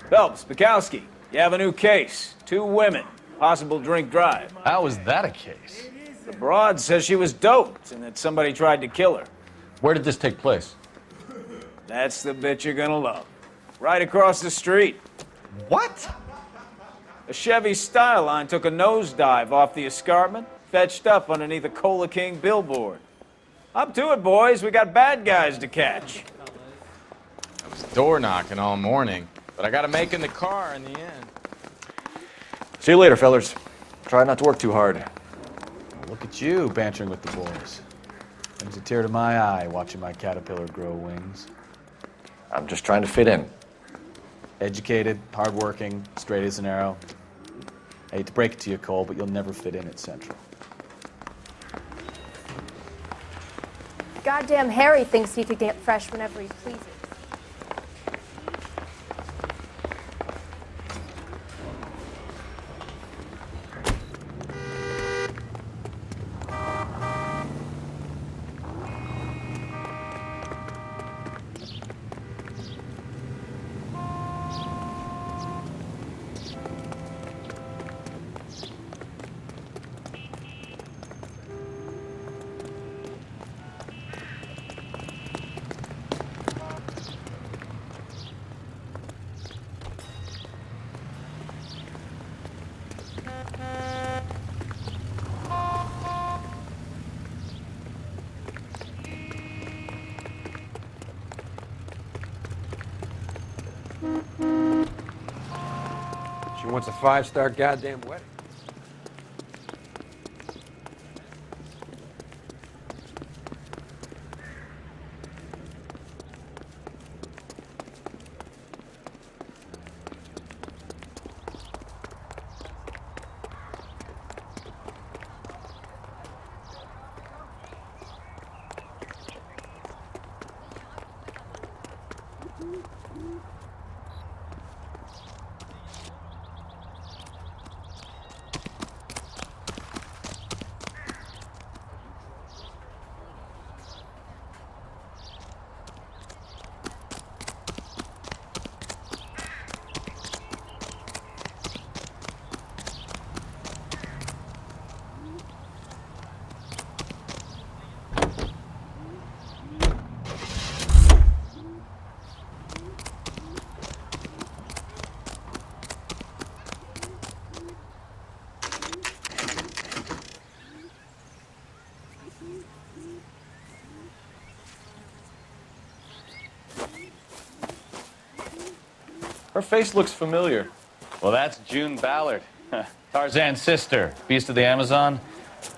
Phelps, Bukowski, you have a new case. 2 women, possible drink drive. How is that a case? The broad says she was doped and that somebody tried to kill her. Where did this take place? That's the bit you're gonna love. Right across the street. What? A Chevy Styline took a nosedive off the escarpment, fetched up underneath a Cola King billboard. Up to it, boys. We got bad guys to catch. I was door knocking all morning, but I got to make in the car in the end. See you later, fellers. Try not to work too hard. Look at you, bantering with the boys. Brings a tear to my eye watching my caterpillar grow wings. I'm just trying to fit in. Educated, hardworking, straight as an arrow. I hate to break it to you, Cole, but you'll never fit in at Central. Goddamn Harry thinks he could get fresh whenever he pleases. She wants a 5-star goddamn wedding. Her face looks familiar. Well, that's June Ballard, Tarzan's sister, beast of the Amazon.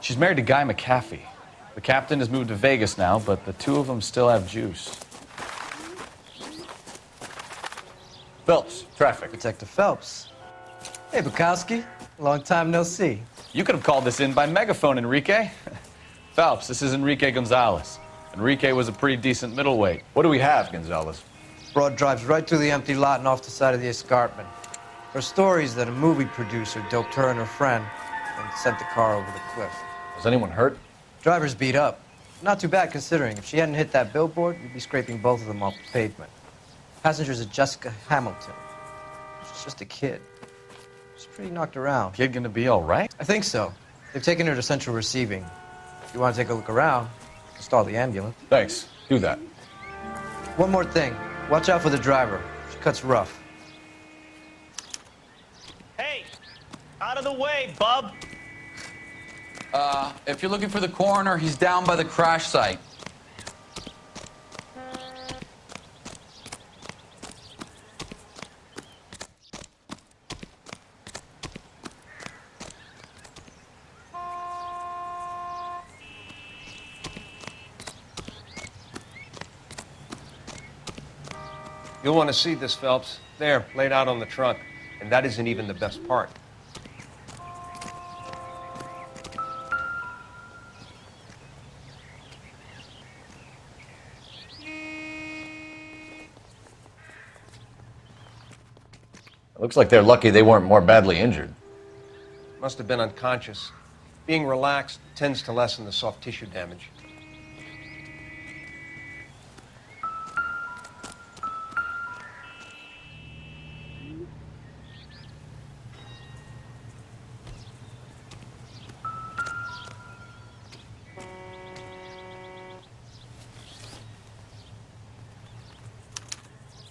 She's married to Guy McAfee. The captain has moved to Vegas now, but the 2 of them still have juice. Phelps, traffic. Detective Phelps. Hey, Bukowski. Long time no see. You could have called this in by megaphone, Enrique. Phelps, this is Enrique Gonzalez. Enrique was a pretty decent middleweight. What do we have, Gonzalez? Broad drives right through the empty lot and off the side of the escarpment. Her story is that a movie producer doped her and her friend and sent the car over the cliff. Was anyone hurt? Driver's beat up. Not too bad considering. If she hadn't hit that billboard, you'd be scraping both of them off the pavement. Passenger's a Jessica Hamilton. She's just a kid. She's pretty knocked around. Kid gonna be all right? I think so. They've taken her to central receiving. If you want to take a look around, stall the ambulance. Thanks. Do that. One more thing. Watch out for the driver. She cuts rough. Hey, out of the way, bub. If you're looking for the coroner, he's down by the crash site. You'll want to see this, Phelps. There, laid out on the trunk. And that isn't even the best part. It looks like they're lucky they weren't more badly injured. Must have been unconscious. Being relaxed tends to lessen the soft tissue damage.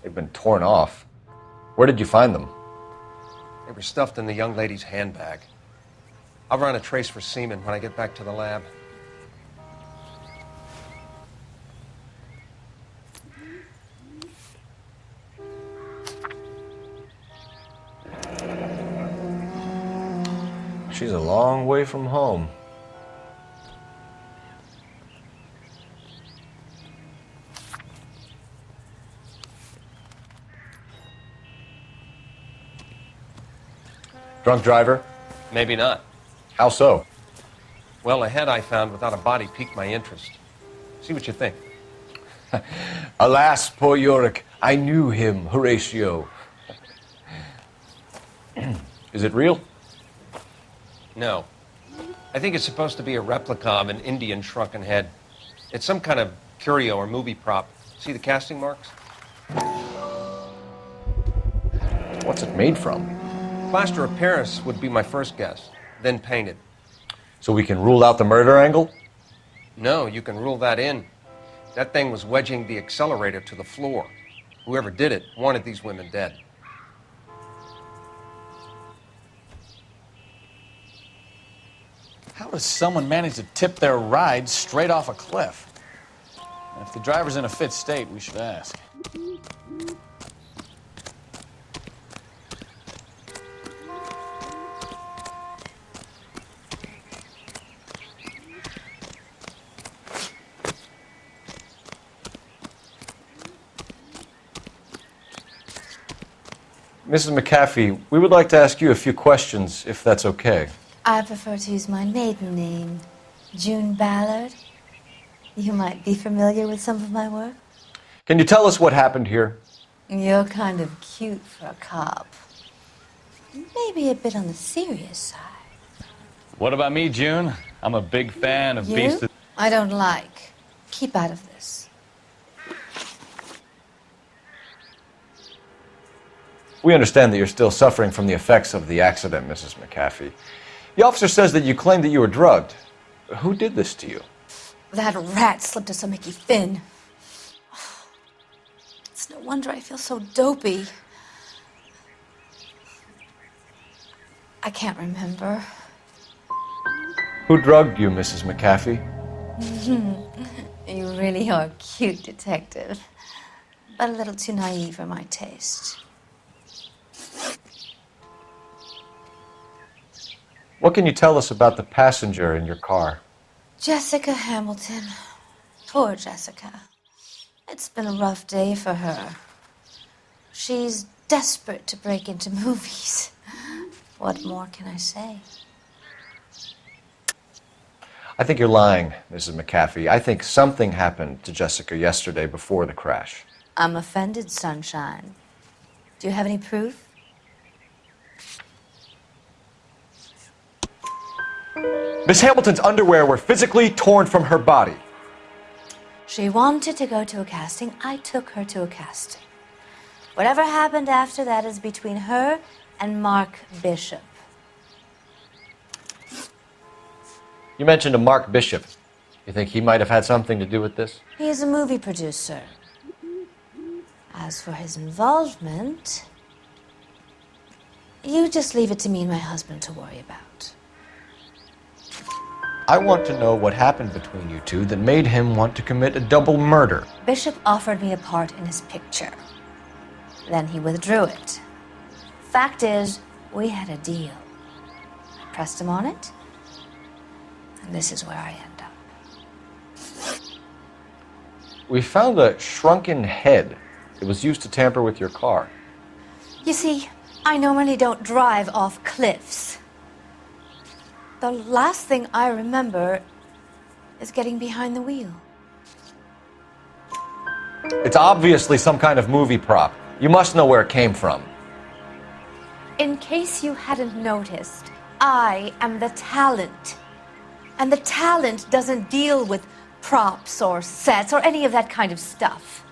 They've been torn off. Where did you find them? They were stuffed in the young lady's handbag. I'll run a trace for semen when I get back to the lab. She's a long way from home. Drunk driver? Maybe not. How so? Well, a head I found without a body piqued my interest. See what you think. Alas, poor Yorick, I knew him, Horatio. Is it real? No. I think it's supposed to be a replica of an Indian shrunken head. It's some kind of curio or movie prop. See the casting marks? What's it made from? Plaster of Paris would be my first guess, then painted. So we can rule out the murder angle? No, you can rule that in. That thing was wedging the accelerator to the floor. Whoever did it wanted these women dead. How does someone manage to tip their ride straight off a cliff? And if the driver's in a fit state, we should ask. Mrs. McAfee, we would like to ask you a few questions, if that's okay. I prefer to use my maiden name, June Ballard. You might be familiar with some of my work. Can you tell us what happened here? You're kind of cute for a cop. Maybe a bit on the serious side. What about me, June? I'm a big fan of You? Beast of... I don't like. Keep out of this. We understand that you're still suffering from the effects of the accident, Mrs. McAfee. The officer says that you claimed that you were drugged. Who did this to you? That rat slipped us a Mickey Finn. It's no wonder I feel so dopey. I can't remember. Who drugged you, Mrs. McAfee? You really are a cute detective, but a little too naive for my taste. What can you tell us about the passenger in your car? Jessica Hamilton. Poor Jessica. It's been a rough day for her. She's desperate to break into movies. What more can I say? I think you're lying, Mrs. McAfee. I think something happened to Jessica yesterday before the crash. I'm offended, Sunshine. Do you have any proof? Miss Hamilton's underwear were physically torn from her body. She wanted to go to a casting. I took her to a casting. Whatever happened after that is between her and Mark Bishop. You mentioned a Mark Bishop. You think he might have had something to do with this? He is a movie producer. As for his involvement, you just leave it to me and my husband to worry about. I want to know what happened between you two that made him want to commit a double murder. Bishop offered me a part in his picture. Then he withdrew it. Fact is, we had a deal. I pressed him on it, and this is where I end up. We found a shrunken head. It was used to tamper with your car. You see, I normally don't drive off cliffs. The last thing I remember is getting behind the wheel. It's obviously some kind of movie prop. You must know where it came from. In case you hadn't noticed, I am the talent. And the talent doesn't deal with props or sets or any of that kind of stuff.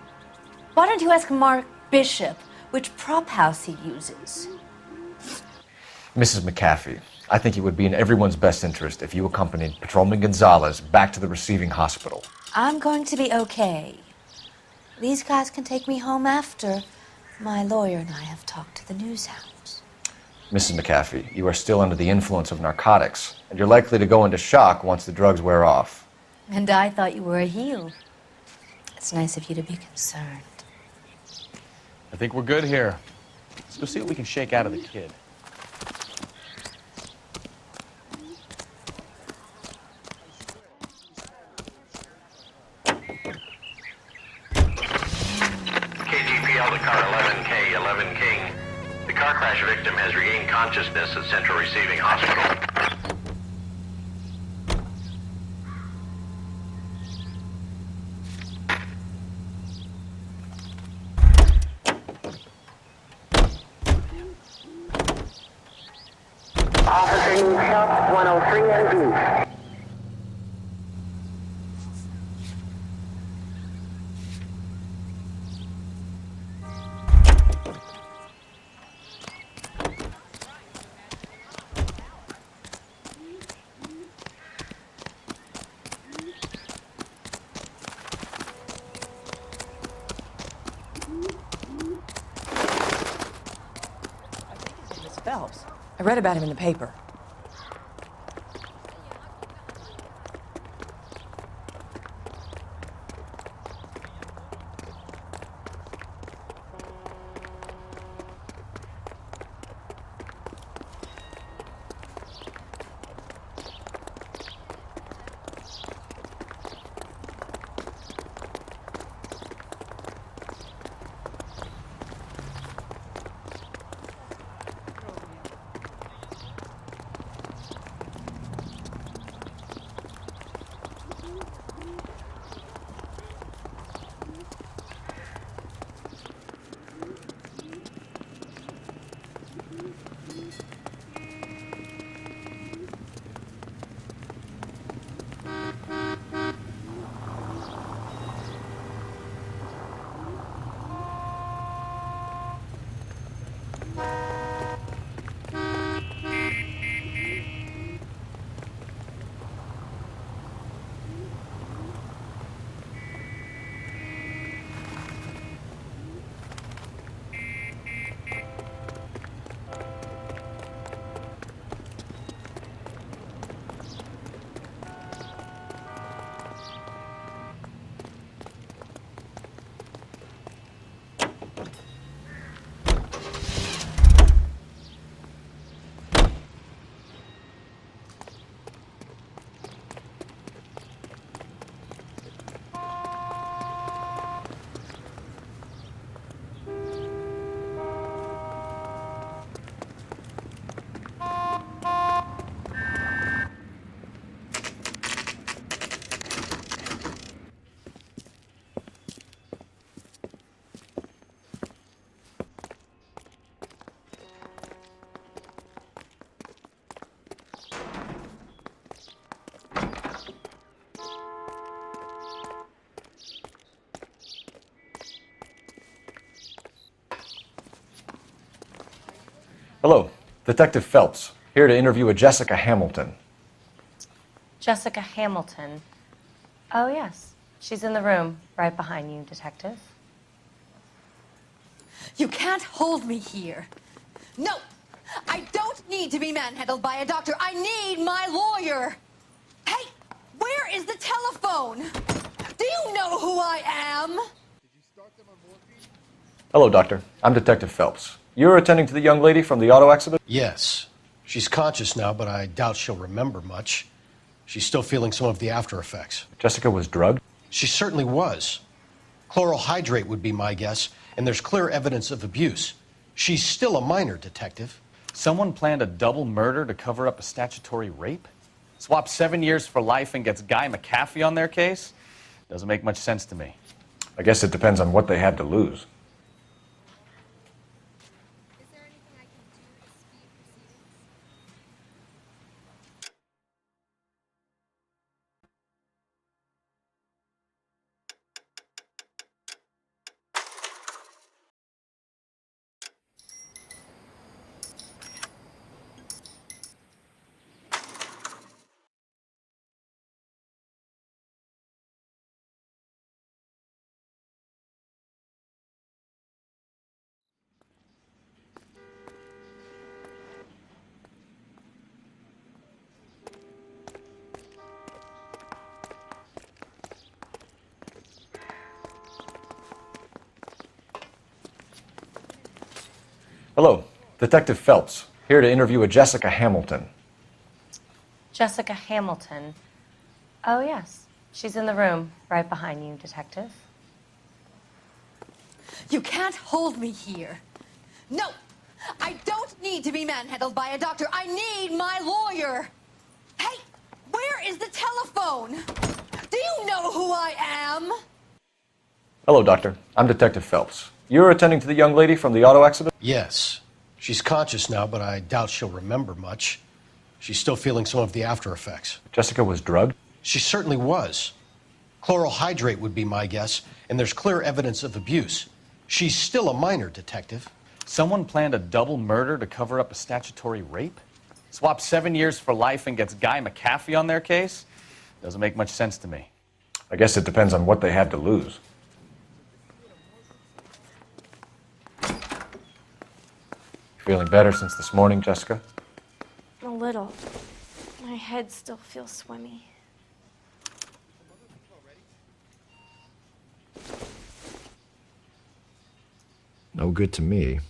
Why don't you ask Mark Bishop which prop house he uses? Mrs. McAfee, I think it would be in everyone's best interest if you accompanied Patrolman Gonzalez back to the receiving hospital. I'm going to be okay. These guys can take me home after, My lawyer and I have talked to the news house. Mrs. McAfee, you are still under the influence of narcotics, and you're likely to go into shock once the drugs wear off. And I thought you were a heel. It's nice of you to be concerned. I think we're good here. Let's go see what we can shake out of the kid. KGPL to car 11K, 11 King. The car crash victim has regained consciousness at Central Receiving Hospital. Officer needs help, 103 and B. Phelps. I read about him in the paper. Hello, Detective Phelps, here to interview a Jessica Hamilton. Jessica Hamilton. Oh, yes. She's in the room right behind you, Detective. You can't hold me here. No! I don't need to be manhandled by a doctor. I need my lawyer. Hey, where is the telephone? Do you know who I am? Hello, Doctor. I'm Detective Phelps. You're attending to the young lady from the auto accident? Yes. She's conscious now, but I doubt she'll remember much. She's still feeling some of the after effects. Jessica was drugged? She certainly was. Chloral hydrate would be my guess, and there's clear evidence of abuse. She's still a minor, Detective. Someone planned a double murder to cover up a statutory rape? Swap 7 years for life and gets Guy McAfee on their case? Doesn't make much sense to me. I guess it depends on what they had to lose. Hello, Detective Phelps, here to interview a Jessica Hamilton. Jessica Hamilton. Oh, yes. She's in the room right behind you, Detective. You can't hold me here. No! I don't need to be manhandled by a doctor. I need my lawyer. Hey, where is the telephone? Do you know who I am? Hello, Doctor. I'm Detective Phelps. You're attending to the young lady from the auto accident? Yes. She's conscious now, but I doubt she'll remember much. She's still feeling some of the after effects. Jessica was drugged? She certainly was. Chloral hydrate would be my guess, and there's clear evidence of abuse. She's still a minor, Detective. Someone planned a double murder to cover up a statutory rape? Swap 7 years for life and gets Guy McAfee on their case? Doesn't make much sense to me. I guess it depends on what they had to lose. Feeling better since this morning, Jessica? A little. My head still feels swimmy. No good to me.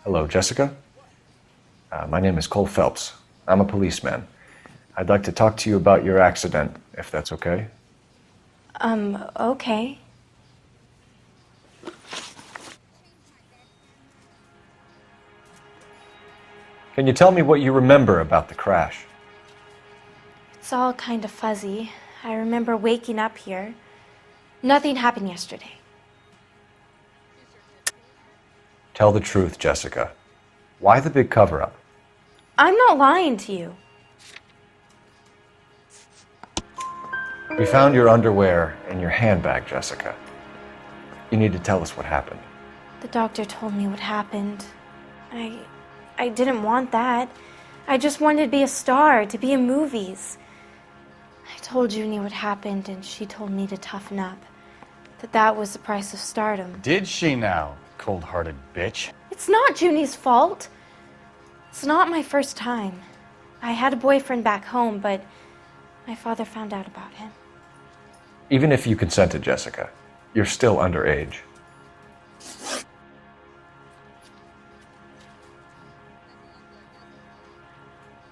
Hello, Jessica. My name is Cole Phelps. I'm a policeman. I'd like to talk to you about your accident, if that's okay. Okay. Can you tell me what you remember about the crash? It's all kind of fuzzy. I remember waking up here. Nothing happened yesterday. Tell the truth, Jessica. Why the big cover-up? I'm not lying to you. We found your underwear in your handbag, Jessica. You need to tell us what happened. The doctor told me what happened. I didn't want that. I just wanted to be a star, to be in movies. I told Junie what happened, and she told me to toughen up. That was the price of stardom. Did she now, cold-hearted bitch? It's not Junie's fault. It's not my first time. I had a boyfriend back home, but my father found out about him. Even if you consented, Jessica, you're still underage.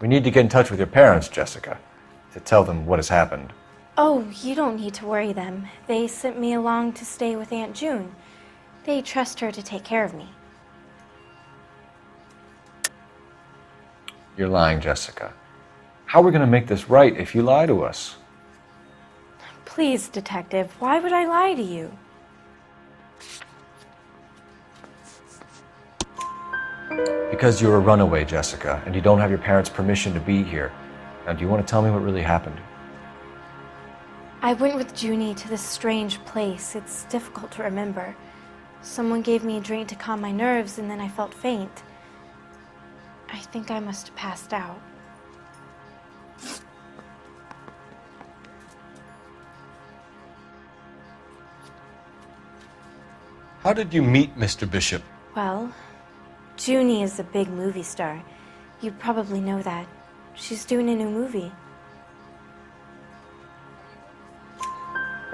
We need to get in touch with your parents, Jessica, to tell them what has happened. Oh, you don't need to worry them. They sent me along to stay with Aunt June. They trust her to take care of me. You're lying, Jessica. How are we going to make this right if you lie to us? Please, Detective, why would I lie to you? Because you're a runaway, Jessica, and you don't have your parents' permission to be here. Now, do you want to tell me what really happened? I went with Junie to this strange place. It's difficult to remember. Someone gave me a drink to calm my nerves, and then I felt faint. I think I must have passed out. How did you meet Mr. Bishop? Well, Junie is a big movie star. You probably know that. She's doing a new movie.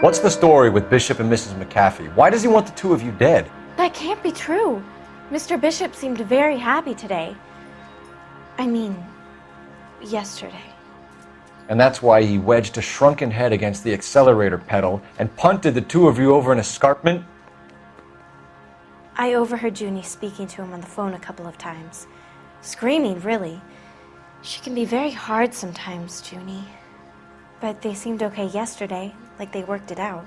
What's the story with Bishop and Mrs. McAfee? Why does he want the two of you dead? That can't be true. Mr. Bishop seemed very happy today. I mean, yesterday. And that's why he wedged a shrunken head against the accelerator pedal and punted the two of you over an escarpment? I overheard Junie speaking to him on the phone a couple of times. Screaming, really. She can be very hard sometimes, Junie. But they seemed okay yesterday, like they worked it out.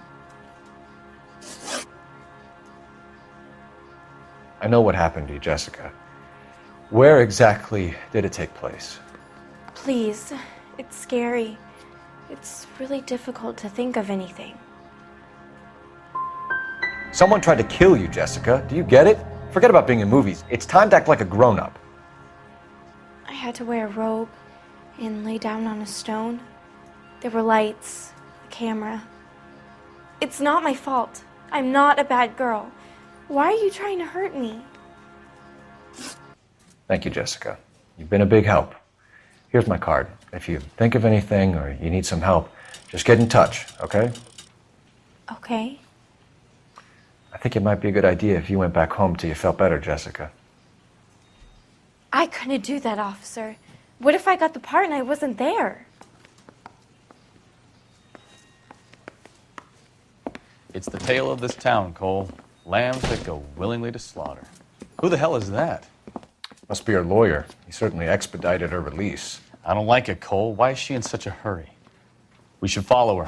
I know what happened to you, Jessica. Where exactly did it take place? Please, it's scary. It's really difficult to think of anything. Someone tried to kill you, Jessica. Do you get it? Forget about being in movies. It's time to act like a grown-up. I had to wear a robe and lay down on a stone. There were lights, a camera. It's not my fault. I'm not a bad girl. Why are you trying to hurt me? Thank you, Jessica. You've been a big help. Here's my card. If you think of anything or you need some help, just get in touch, okay? Okay. I think it might be a good idea if you went back home till you felt better, Jessica. I couldn't do that, officer. What if I got the part and I wasn't there? It's the tale of this town, Cole. Lambs that go willingly to slaughter. Who the hell is that? Must be her lawyer. He certainly expedited her release. I don't like it, Cole. Why is she in such a hurry? We should follow her.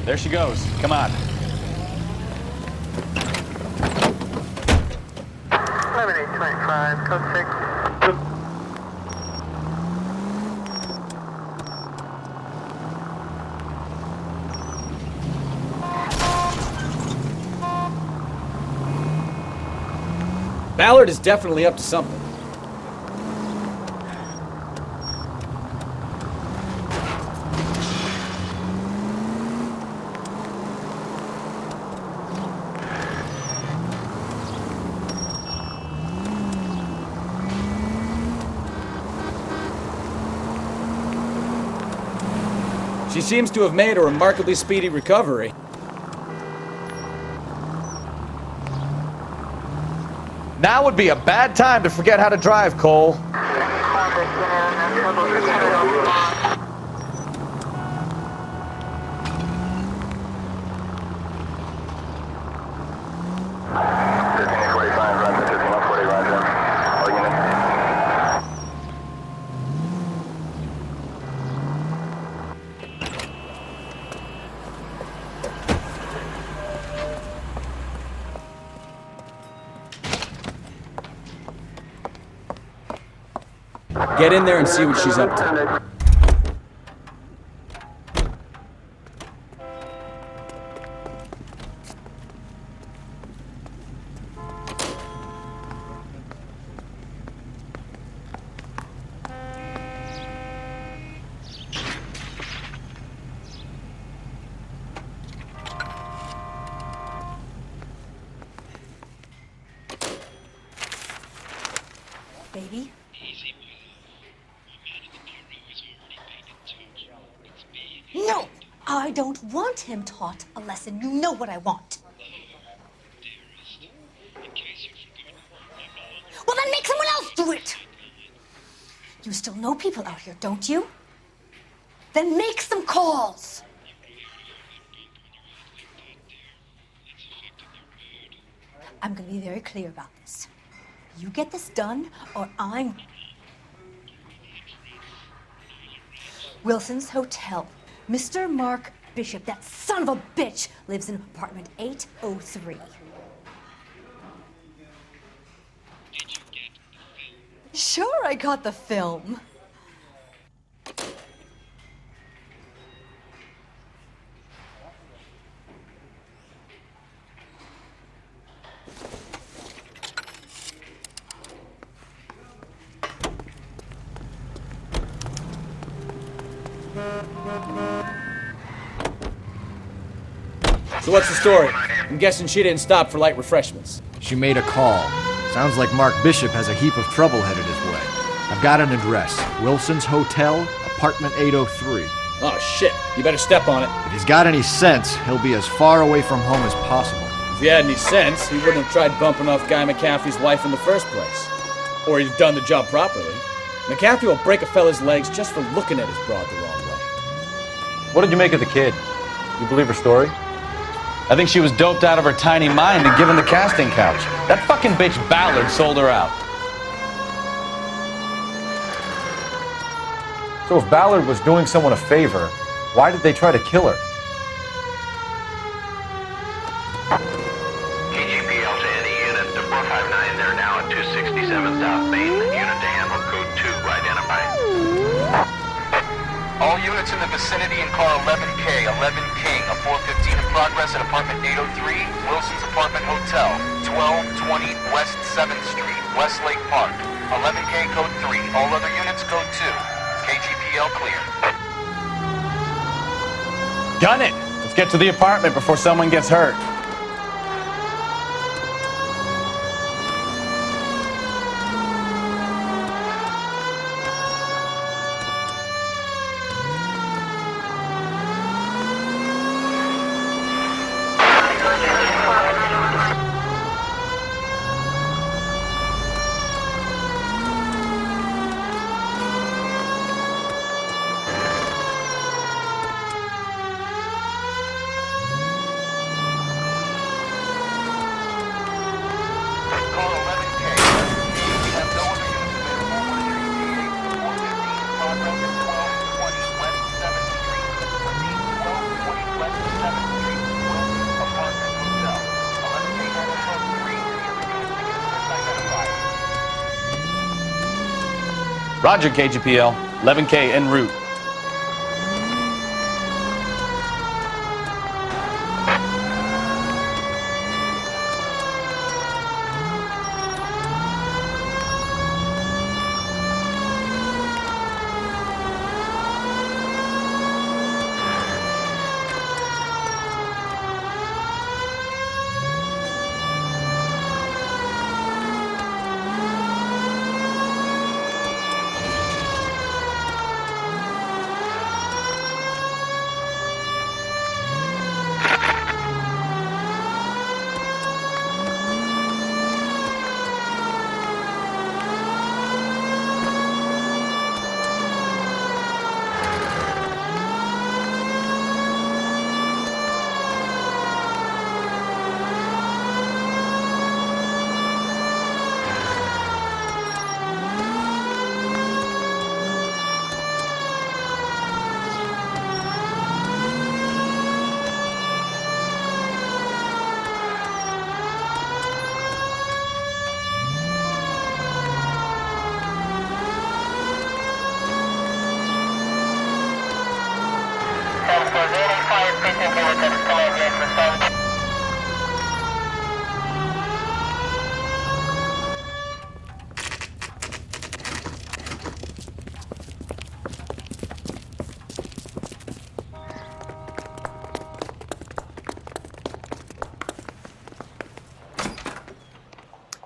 There she goes. Come on. 11825, code 6. Ballard is definitely up to something. She seems to have made a remarkably speedy recovery. Now would be a bad time to forget how to drive, Cole. Get in there and see what she's up to. Baby? No! I don't want him taught a lesson. You know what I want. Well, then make someone else do it! You still know people out here, don't you? Then make some calls! I'm gonna be very clear about this. You get this done, or I'm... Wilson's Hotel. Mr. Mark Bishop, that son of a bitch, lives in apartment 803. Sure, I got the film. So what's the story? I'm guessing she didn't stop for light refreshments. She made a call. Sounds like Mark Bishop has a heap of trouble headed his way. I've got an address. Wilson's Hotel, apartment 803. Oh, shit. You better step on it. If he's got any sense, he'll be as far away from home as possible. If he had any sense, he wouldn't have tried bumping off Guy McCaffrey's wife in the first place. Or he'd have done the job properly. McCaffrey will break a fella's legs just for looking at his broad the wrong way. What did you make of the kid? You believe her story? I think she was doped out of her tiny mind and given the casting couch. That fucking bitch Ballard sold her out. So if Ballard was doing someone a favor, why did they try to kill her? KGPL to any unit to 459. They're now at 267 South Main. Unit to handle code 2 identified. All units in the vicinity in car 11K, 11 King, a 415 in progress at apartment 803, Wilson's Apartment Hotel, 1220 West 7th Street, Westlake Park. 11K code 3, all other units code 2. KGPL clear. Gun it! get to the apartment before someone gets hurt. Roger, KGPL. 11K en route.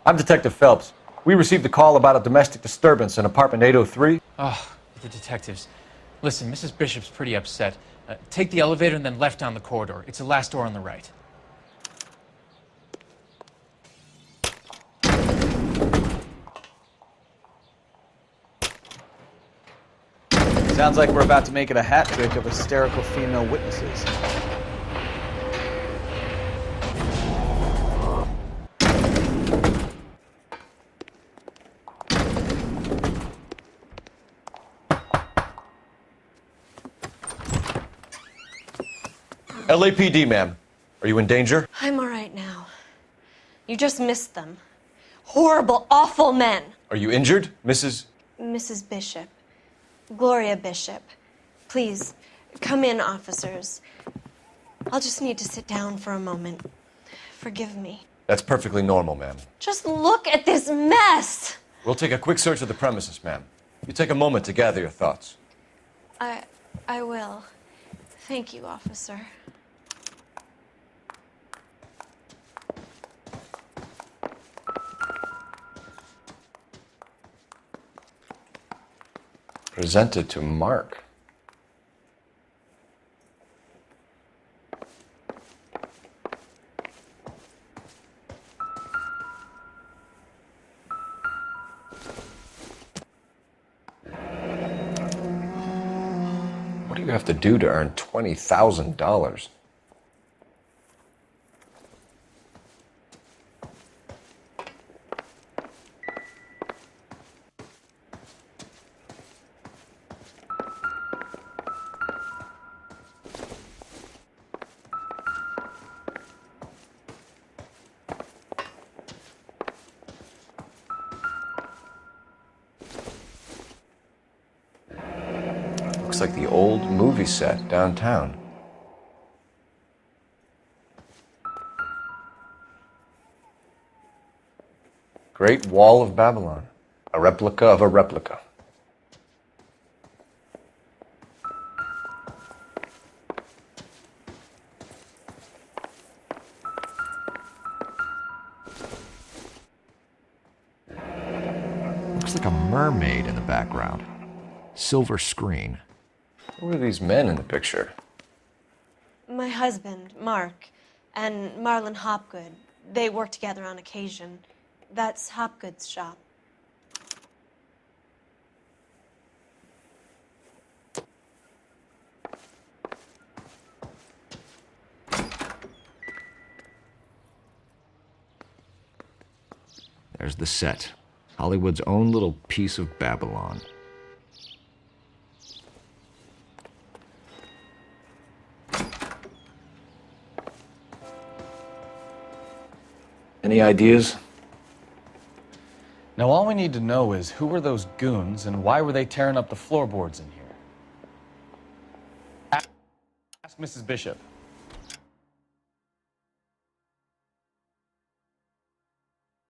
I'm Detective Phelps. We received a call about a domestic disturbance in apartment 803. Oh, the detectives. Listen, Mrs. Bishop's pretty upset. Take the elevator and then left down the corridor. It's the last door on the right. Sounds like we're about to make it a hat trick of hysterical female witnesses. LAPD, ma'am. Are you in danger? I'm all right now. You just missed them. Horrible, awful men. Are you injured, Mrs.? Mrs. Bishop. Gloria Bishop. Please, come in, officers. I'll just need to sit down for a moment. Forgive me. That's perfectly normal, ma'am. Just look at this mess! We'll take a quick search of the premises, ma'am. You take a moment to gather your thoughts. I will. Thank you, officer. Presented to Mark. What do you have to do to earn $20,000? Looks like the old movie set downtown. Great Wall of Babylon. A replica of a replica. mermaid in the background. Silver screen. Who are these men in the picture? My husband, Mark, and Marlon Hopgood. They work together on occasion. That's Hopgood's shop. There's the set. Hollywood's own little piece of Babylon. Any ideas? Now, all we need to know is who were those goons and why were they tearing up the floorboards in here? Ask Mrs. Bishop.